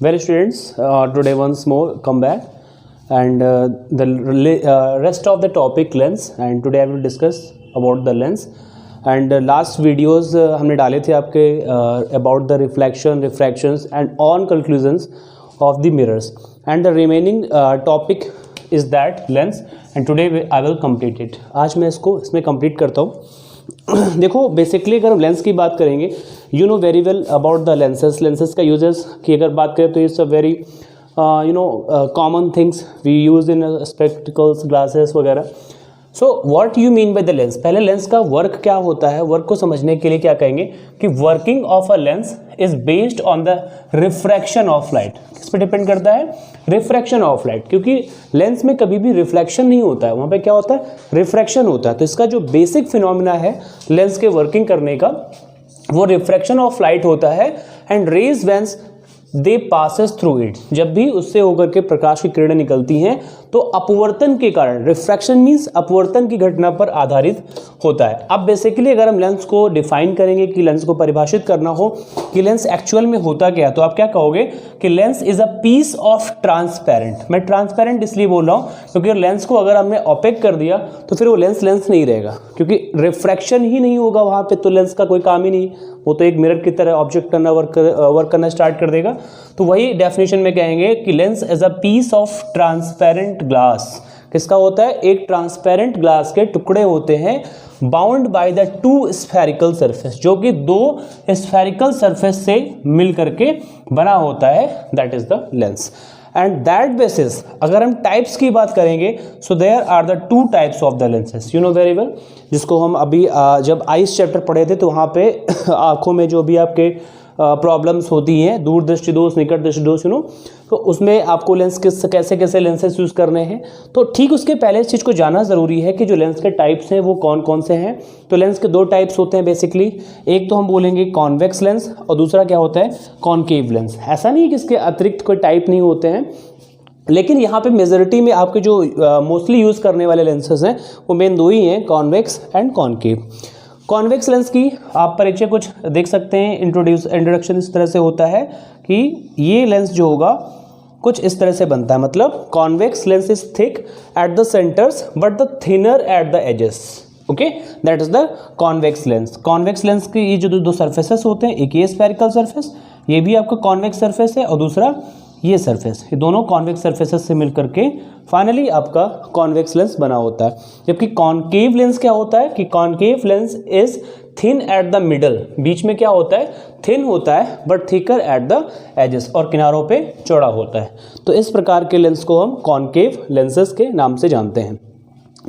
Well, students, today once more come back and the rest of the topic lens, and today I will discuss about the lens. And last videos हमने डाले थे आपके about the refractions and on conclusions of the mirrors, and the remaining topic is that lens, and today I will complete it. आज मैं इसमें complete करता हूँ. देखो बेसिकली अगर हम लेंस की बात करेंगे, you know very well about the lenses का यूजेस की अगर बात करें तो it's a very common things we use in spectacles, glasses वगैरह. So what you mean by the lens. पहले लेंस का वर्क क्या होता है, वर्क को समझने के लिए क्या कहेंगे कि working of a lens is based on the refraction of light. किस पे डिपेंड करता है? रिफ्रैक्शन ऑफ लाइट, क्योंकि लेंस में कभी भी रिफ्लेक्शन नहीं होता है, वहाँ पे क्या होता है? रिफ्रैक्शन होता है. तो इसका जो बेसिक फिनोमिना है लेंस के वर्किंग करने का वो रिफ्रैक्शन ऑफ लाइट होता है. And rays when they passes through it, जब भी उससे होकर के प्रकाश की किरणें निकलती हैं तो अपवर्तन के कारण, रिफ्रैक्शन मीन्स अपवर्तन की घटना पर आधारित होता है. अब बेसिकली अगर हम लेंस को डिफाइन करेंगे कि लेंस को परिभाषित करना हो कि लेंस एक्चुअल में होता क्या है, तो आप क्या कहोगे कि lens is a piece of transparent. मैं ट्रांसपेरेंट इसलिए बोल रहा हूँ क्योंकि लेंस को अगर हमने ओपेक कर दिया तो फिर वो लेंस नहीं रहेगा, क्योंकि रिफ्रैक्शन ही नहीं होगा वहाँ पे, तो लेंस का कोई काम ही नहीं. वो तो एक मिरर की तरह ऑब्जेक्ट करना वर्क करना स्टार्ट कर देगा. तो वही डेफिनेशन में कहेंगे कि lens as a piece of transparent glass. किसका होता है? एक ट्रांसपेरेंट ग्लास के टुकड़े होते हैं bound by the two spherical surface, जो कि दो स्फेरिकल सरफेस से मिल करके बना होता है. That is the lens. And that basis अगर हम टाइप्स की बात करेंगे, so there are the two types of the lenses, you know very well, जिसको हम अभी जब आइस चैप्टर पढ़े थे तो वहाँ पे आँखों में जो भी आपके प्रॉब्लम्स होती हैं, दूर दृष्टि दोष, निकट दृष्टि दोष, यू नो, तो उसमें आपको लेंस कैसे कैसे लेंसेज यूज़ करने हैं. तो ठीक उसके पहले इस चीज़ को जानना ज़रूरी है कि जो लेंस के टाइप्स हैं वो कौन कौन से हैं. तो लेंस के दो टाइप्स होते हैं बेसिकली. एक तो हम बोलेंगे कॉन्वेक्स लेंस और दूसरा क्या होता है? Concave lens. ऐसा नहीं है कि इसके अतिरिक्त कोई टाइप नहीं होते हैं, लेकिन यहाँ पे मेजॉरिटी में आपके जो मोस्टली यूज़ करने वाले लेंसेज हैं वो मेन दो ही हैं, convex and concave. Convex lens की आप परिचय कुछ देख सकते हैं. इंट्रोडक्शन इस तरह से होता है कि ये लेंस जो होगा कुछ इस तरह से बनता है. मतलब convex lens is thick at the centres but the thinner at the edges. Okay, that is the convex lens. Convex lens की ये जो दो सरफेसेस होते हैं, एक ये स्फेरिकल सरफेस, ये भी आपका कॉन्वेक्स सरफेस है, और दूसरा ये सरफेस, ये दोनों कॉन्वेक्स सरफेसेस से मिलकर के फाइनली आपका कॉन्वेक्स लेंस बना होता है. जबकि कॉनकेव लेंस क्या होता है कि concave lens is thin at the middle. बीच में क्या होता है? थिन होता है, but thicker at the edges, और किनारों पे चौड़ा होता है. तो इस प्रकार के लेंस को हम कॉनकेव लेंसेज के नाम से जानते हैं.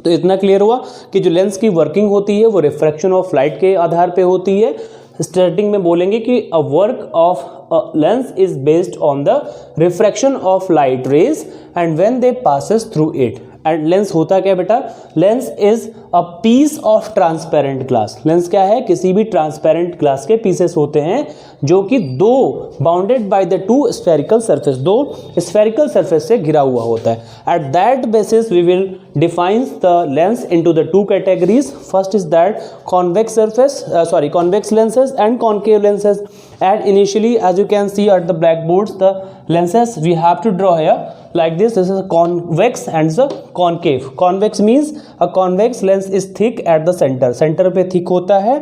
तो इतना क्लियर हुआ कि जो लेंस की वर्किंग होती है वो रिफ्रैक्शन ऑफ लाइट के आधार पे होती है. स्टार्टिंग में बोलेंगे कि a work of a lens is based on the refraction of light rays and when they passes through it. And lens होता क्या बेटा? Lens is a piece of transparent glass. Lens क्या है? किसी भी ट्रांसपेरेंट ग्लास के pieces होते हैं जो कि दो bounded by the two spherical surface, दो स्फेरिकल सरफेस से घिरा हुआ होता है. At that basis we will defines the lens into the two categories. First is that convex lenses and concave lenses. And initially, as you can see at the blackboards, the lenses we have to draw here like this. This is a convex and the concave. Convex means a convex lens is thick at the center. Center पे thick होता है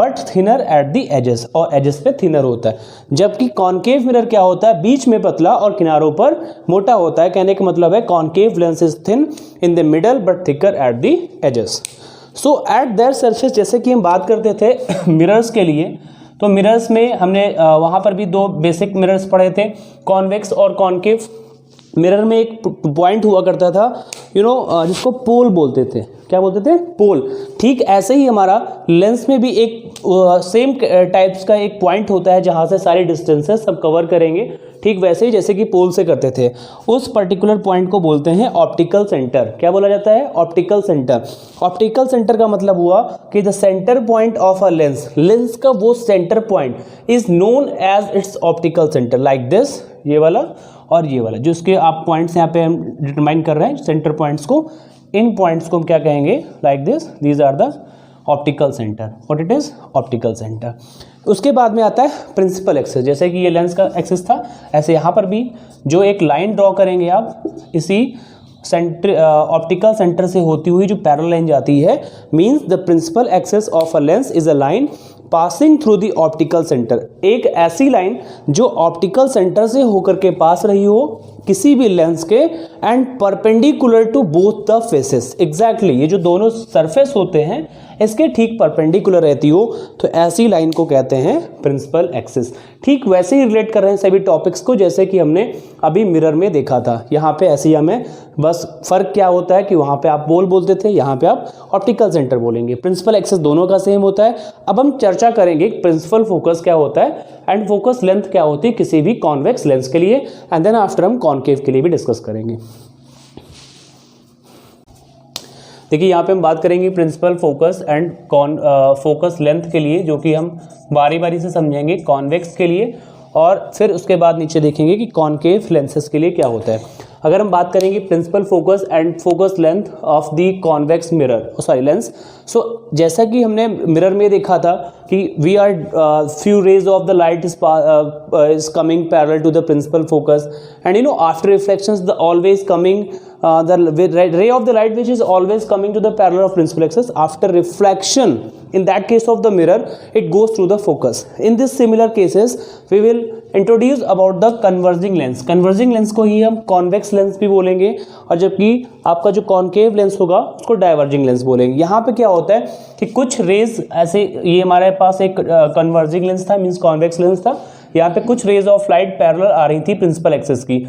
but thinner at the edges, और edges पे thinner होता है. जबकि concave mirror क्या होता है? बीच में पतला और किनारों पर मोटा होता है. कहने का मतलब है concave lens is thin in the middle but thicker at the edges. So at their surface, जैसे कि हम बात करते थे मिरर्स के लिए, तो मिरर्स में हमने वहाँ पर भी दो बेसिक मिरर्स पढ़े थे, कॉन्वेक्स और कॉनकेव. मिरर में एक पॉइंट हुआ करता था, यू नो, जिसको पोल बोलते थे. क्या बोलते थे? पोल. ठीक ऐसे ही हमारा लेंस में भी एक सेम टाइप्स का एक पॉइंट होता है जहाँ से सारी डिस्टेंसेस सब कवर करेंगे. ठीक वैसे ही जैसे कि पोल से करते थे. उस पर्टिकुलर पॉइंट को बोलते हैं ऑप्टिकल सेंटर. क्या बोला जाता है? Optical centre. ऑप्टिकल सेंटर का मतलब हुआ कि the centre point of a lens, lens का वो centre point is known as its optical centre. Like this, ये वाला और ये वाला, जो इसके आप पॉइंट्स यहाँ पे हम डिटरमाइन कर रहे हैं सेंटर पॉइंट्स को. इन पॉइंट्स को हम क्या कहेंगे? Like this, these are the optical centre, what it is optical centre. उसके बाद में आता है प्रिंसिपल एक्सिस, जैसे कि ये लेंस का एक्सिस था, ऐसे यहाँ पर भी जो एक लाइन ड्रॉ करेंगे आप इसी सेंटर ऑप्टिकल सेंटर से होती हुई जो पैरेलल लाइन जाती है, means the principal axis of a lens is a line passing through the optical centre. एक ऐसी लाइन जो ऑप्टिकल सेंटर से होकर के पास रही हो किसी भी लेंस के, and perpendicular to both the faces. Exactly ये जो दोनों सरफेस होते हैं इसके ठीक परपेंडिकुलर रहती हो, तो ऐसी लाइन को कहते हैं प्रिंसिपल एक्सिस। ठीक वैसे ही रिलेट कर रहे हैं सभी टॉपिक्स को जैसे कि हमने अभी मिरर में देखा था। यहाँ पे ऐसे ही हमें बस फर्क क्या होता है कि वहाँ पे आप पोल बोलते थे, यहाँ पे आप ऑप्टिकल सेंटर बोलेंगे। प्रिंसिपल एक्सिस दोनों का सेम होता है। अब हम चर्चा करेंगे प्रिंसिपल फोकस क्या होता है एंड फोकस लेंथ क्या होती है किसी भी कॉन्वेक्स लेंस के लिए, एंड देन आफ्टर हम कॉनकेव के लिए भी डिस्कस करेंगे। देखिए यहाँ पे हम बात करेंगे principal focus and focus length के लिए, जो कि हम बारी बारी से समझेंगे कॉन्वेक्स के लिए, और फिर उसके बाद नीचे देखेंगे कि कॉनकेव लेंसेज के लिए क्या होता है। अगर हम बात करेंगे principal focus and focus length of the convex mirror sorry lens, so जैसा कि हमने मिरर में देखा था कि we are few rays of the light is coming parallel to the principal focus, and you know after reflections the always coming the ray of the light which is always coming to the parallel of principal axis, after reflection in that case of the mirror it goes through the focus. In this similar cases we will introduce about the converging lens. converging lens को ही हम convex lens भी बोलेंगे, और जबकि आपका जो concave lens होगा उसको diverging lens बोलेंगे। यहाँ पे क्या होता है कि कुछ रेज ऐसे, ये हमारे पास एक converging lens था, मीन्स convex lens था, यहाँ पे कुछ रेज ऑफ लाइट पैरेलल आ रही थी प्रिंसिपल एक्सिस की।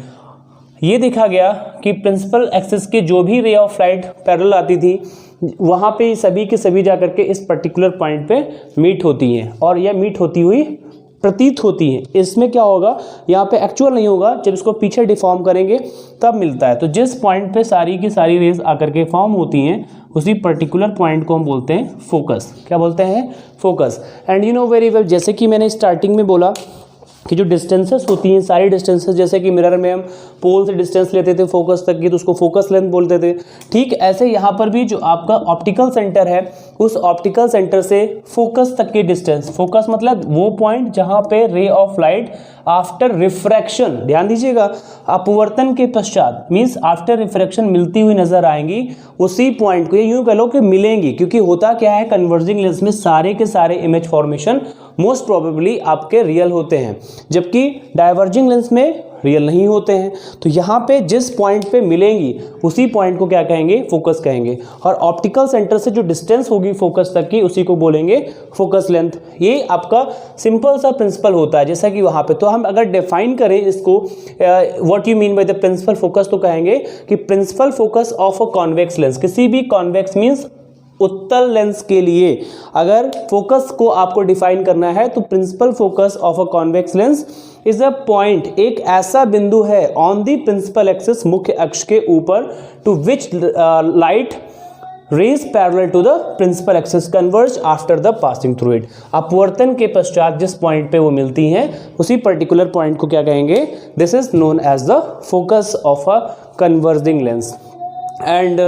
ये देखा गया कि प्रिंसिपल एक्सिस के जो भी रे ऑफ लाइट पैरेलल आती थी वहाँ पे सभी के सभी जाकर के इस पर्टिकुलर पॉइंट पे मीट होती हैं, और यह मीट होती हुई प्रतीत होती हैं। इसमें क्या होगा, यहाँ पे एक्चुअल नहीं होगा, जब इसको पीछे डिफॉर्म करेंगे तब मिलता है। तो जिस पॉइंट पे सारी की सारी रेज आकर के फॉर्म होती हैं उसी पर्टिकुलर पॉइंट को हम बोलते हैं फोकस। क्या बोलते हैं? Focus. And you know very well, जैसे कि मैंने स्टार्टिंग में बोला कि जो डिस्टेंसेस होती हैं सारी डिस्टेंसेस, जैसे कि मिरर में हम पोल से डिस्टेंस लेते थे फोकस तक की तो उसको फोकस लेंथ बोलते थे, ठीक ऐसे यहाँ पर भी जो आपका ऑप्टिकल सेंटर है उस ऑप्टिकल सेंटर से फोकस तक की डिस्टेंस, फोकस मतलब वो पॉइंट जहाँ पे ray of light after refraction, ध्यान दीजिएगा, अपवर्तन के पश्चात मीन्स आफ्टर रिफ्रैक्शन मिलती हुई नजर आएंगी, उसी पॉइंट को ये यूँ कह लो कि मिलेंगी। क्योंकि होता क्या है, कन्वर्जिंग लेंस में सारे के सारे इमेज फॉर्मेशन मोस्ट प्रोबेबली आपके रियल होते हैं, जबकि डाइवर्जिंग लेंस में रियल नहीं होते हैं। तो यहाँ पे जिस पॉइंट पे मिलेंगी उसी पॉइंट को क्या कहेंगे? फोकस कहेंगे। और ऑप्टिकल सेंटर से जो डिस्टेंस होगी फोकस तक की उसी को बोलेंगे फोकस लेंथ। ये आपका सिंपल सा प्रिंसिपल होता है जैसा कि वहाँ पे। तो हम अगर डिफाइन करें इसको, what you mean by the principal focus, तो कहेंगे कि principal focus of a convex lens, किसी भी कॉन्वेक्स मीन्स उत्तल लेंस के लिए अगर फोकस को आपको डिफाइन करना है तो principal focus of a convex lens is a point, एक ऐसा बिंदु है ऑन द प्रिंसिपल एक्सिस, मुख्य अक्ष के ऊपर, to which light rays parallel to the principal axis converge after the passing through it. अपवर्तन के पश्चात जिस पॉइंट पे वो मिलती हैं उसी पर्टिकुलर पॉइंट को क्या कहेंगे? This is known as the focus of a converging lens. And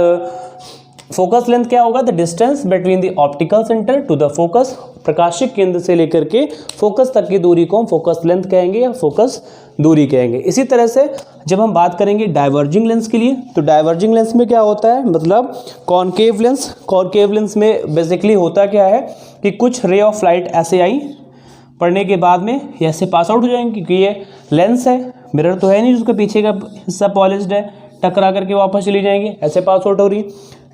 focus length क्या होगा? The distance between the optical centre to the focus, प्रकाशिक केंद्र से लेकर के फोकस तक की दूरी को हम फोकस लेंथ कहेंगे या फोकस दूरी कहेंगे। इसी तरह से जब हम बात करेंगे डाइवर्जिंग लेंस के लिए, तो डाइवर्जिंग लेंस में क्या होता है, मतलब कॉनकेव लेंस। कॉनकेव लेंस में बेसिकली होता क्या है कि कुछ रे ऑफ लाइट ऐसे आई, पड़ने के बाद में ये ऐसे पास आउट हो जाएंगे, क्योंकि ये लेंस है, मिरर तो है नहीं जिसके पीछे का हिस्सा पॉलिश्ड है, टकरा करके वापस चली जाएंगे, ऐसे पास आउट हो रही।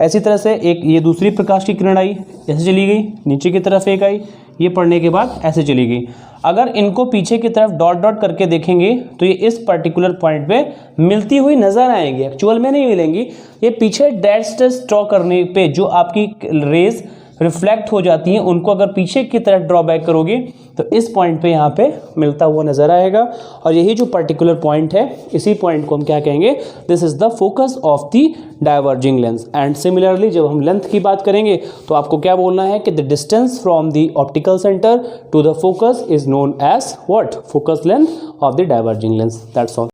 ऐसी तरह से एक ये दूसरी प्रकाश की किरण आई, ऐसे चली गई, नीचे की तरफ एक आई, ये पड़ने के बाद ऐसे चली गई। अगर इनको पीछे की तरफ डॉट डॉट करके देखेंगे तो ये इस पर्टिकुलर पॉइंट पे मिलती हुई नजर आएंगी, एक्चुअल में नहीं मिलेंगी। ये पीछे डैश डैश ड्रॉ करने पे जो आपकी रेज रिफ्लेक्ट हो जाती हैं उनको अगर पीछे की तरफ ड्रॉ बैक करोगे तो इस पॉइंट पे यहाँ पे मिलता हुआ नजर आएगा। और यही जो पर्टिकुलर पॉइंट है इसी पॉइंट को हम क्या कहेंगे? This is the focus of the diverging lens. And similarly जब हम लेंथ की बात करेंगे तो आपको क्या बोलना है कि the distance from the optical centre to the focus is known as what? Focus length of the diverging lens. That's all.